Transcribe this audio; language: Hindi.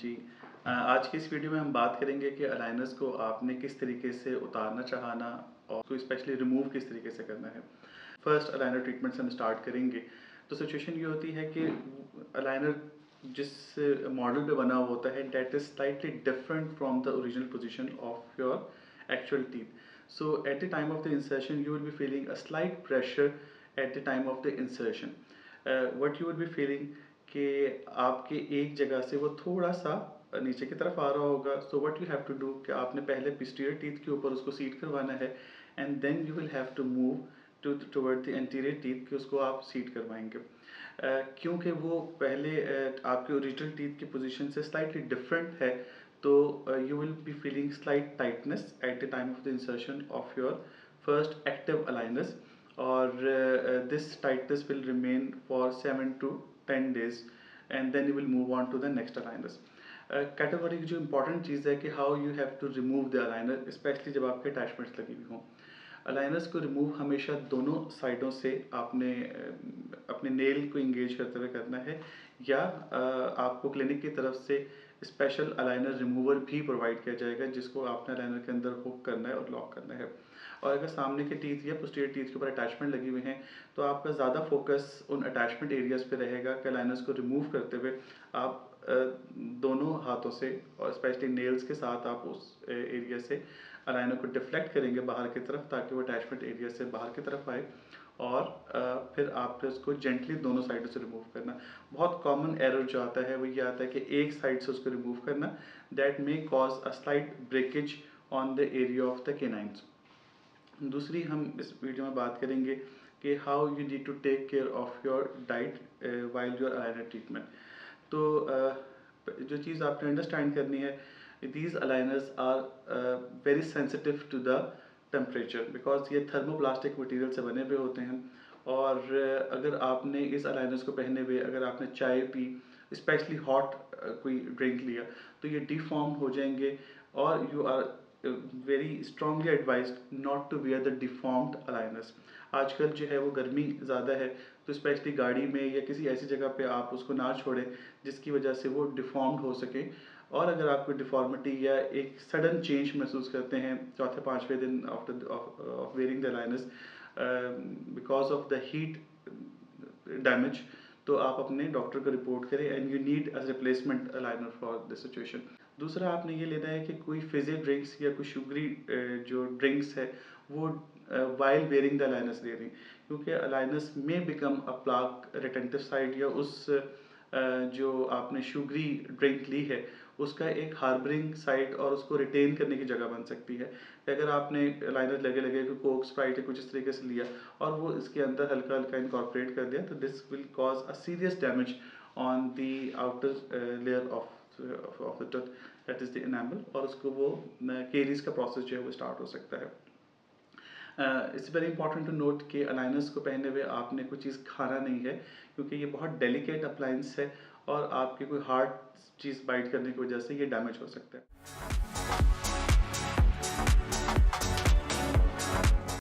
जी। आज की इस वीडियो में हम बात करेंगे कि अलाइनर्स को आपने किस तरीके से उतारना चाहना और उसको स्पेशली रिमूव किस तरीके से करना है। फर्स्ट अलाइनर ट्रीटमेंट से हम स्टार्ट करेंगे। तो सिचुएशन ये होती है कि अलाइनर जिस मॉडल पे बना हुआ होता है that is slightly different from the original position of your actual teeth. So at the time of the insertion you will be feeling a slight pressure at the time of the insertion. What you will be feeling कि आपके एक जगह से वो थोड़ा सा नीचे की तरफ आ रहा होगा. So what you have to do कि आपने पहले posterior टीथ के ऊपर उसको सीट करवाना है and then you will have to move toward the anterior teeth कि उसको आप सीट करवाएंगे. क्योंकि वो पहले आपके ओरिजिनल टीथ की पोजीशन से स्लाइटली डिफरेंट है तो you will be feeling slight tightness at the time of the insertion of your first active aligners or this tightness will remain for 7 to 10 days and then you will move on to the next aligners. Category की जो इम्पोर्टेंट चीज़ है कि how you have to remove the aligner specially जब आपके अटैचमेंट्स लगी हुई हों. अलाइनर्स को रिमूव हमेशा दोनों साइडों से आपने अपने नेल को इंगेज करते हुए करना है या आपको क्लिनिक की तरफ से स्पेशल अलाइनर रिमूवर भी प्रोवाइड किया जाएगा जिसको आपने अलाइनर के अंदर हुक करना है और लॉक करना है. और अगर सामने के टीथ या पोस्टीरियर टीथ के ऊपर अटैचमेंट लगी हुई हैं तो आपका ज़्यादा फोकस उन अटैचमेंट एरियाज़ पे रहेगा कि अलाइनर्स को रिमूव करते हुए आप दोनों हाथों से और स्पेशली नेल्स के साथ आप उस एरिया से अलाइनर को डिफ्लेक्ट करेंगे बाहर की तरफ ताकि वो अटैचमेंट एरिया से बाहर की तरफ आए और फिर आपने उसको जेंटली दोनों साइडों से रिमूव करना. बहुत कॉमन एरर जो आता है वो ये आता है कि एक साइड से उसको रिमूव करना that may cause a slight breakage on the area of the canines. दूसरी हम इस वीडियो में बात करेंगे कि how you need to take care of your diet while your aligner treatment. तो जो चीज़ आपने अंडरस्टैंड करनी है these aligners are very sensitive to the temperature because ये थर्मोप्लास्टिक मटेरियल से बने हुए होते हैं और अगर आपने इस अलाइनर्स को पहने हुए अगर आपने चाय पी स्पेशली हॉट कोई ड्रिंक लिया तो ये डिफॉर्म हो जाएंगे और you are very strongly advised not to wear the deformed aligners. आजकल जो है वो गर्मी ज़्यादा है तो स्पेशली गाड़ी में या किसी ऐसी जगह पे आप उसको ना छोड़ें जिसकी वजह से वो डिफॉर्म्ड हो सके. और अगर आपको डिफॉर्मिटी या एक सडन चेंज महसूस करते हैं चौथे पाँचवें दिन after of wearing the aligners because of the heat damage तो आप अपने डॉक्टर को रिपोर्ट करें and you need a replacement aligner for this situation. दूसरा आपने ये लेना है कि कोई फिजी ड्रिंक्स या कोई शुगरी जो ड्रिंक्स है वो वाइल वेयरिंग द अलाइनर्स ले रही क्योंकि अलाइनर्स में become a plaque retentive side या उस जो आपने शुगरी ड्रिंक ली है उसका एक हार्बरिंग साइड और उसको रिटेन करने की जगह बन सकती है. अगर आपने लाइनर लगे लगे कोक स्प्राइट या कुछ इस तरीके से लिया और वो इसके अंदर हल्का हल्का इनकॉर्पोरेट कर दिया तो this will cause a serious damage on the outer layer of the tooth that is the enamel और उसको वो केरीज का प्रोसेस जो है वो स्टार्ट हो सकता है. It's very important to note कि अलाइनर्स को पहने हुए आपने कोई चीज़ खाना नहीं है क्योंकि ये बहुत डेलिकेट अप्लायंस है और आपकी कोई हार्ड चीज़ बाइट करने की वजह से ये डैमेज हो सकता है.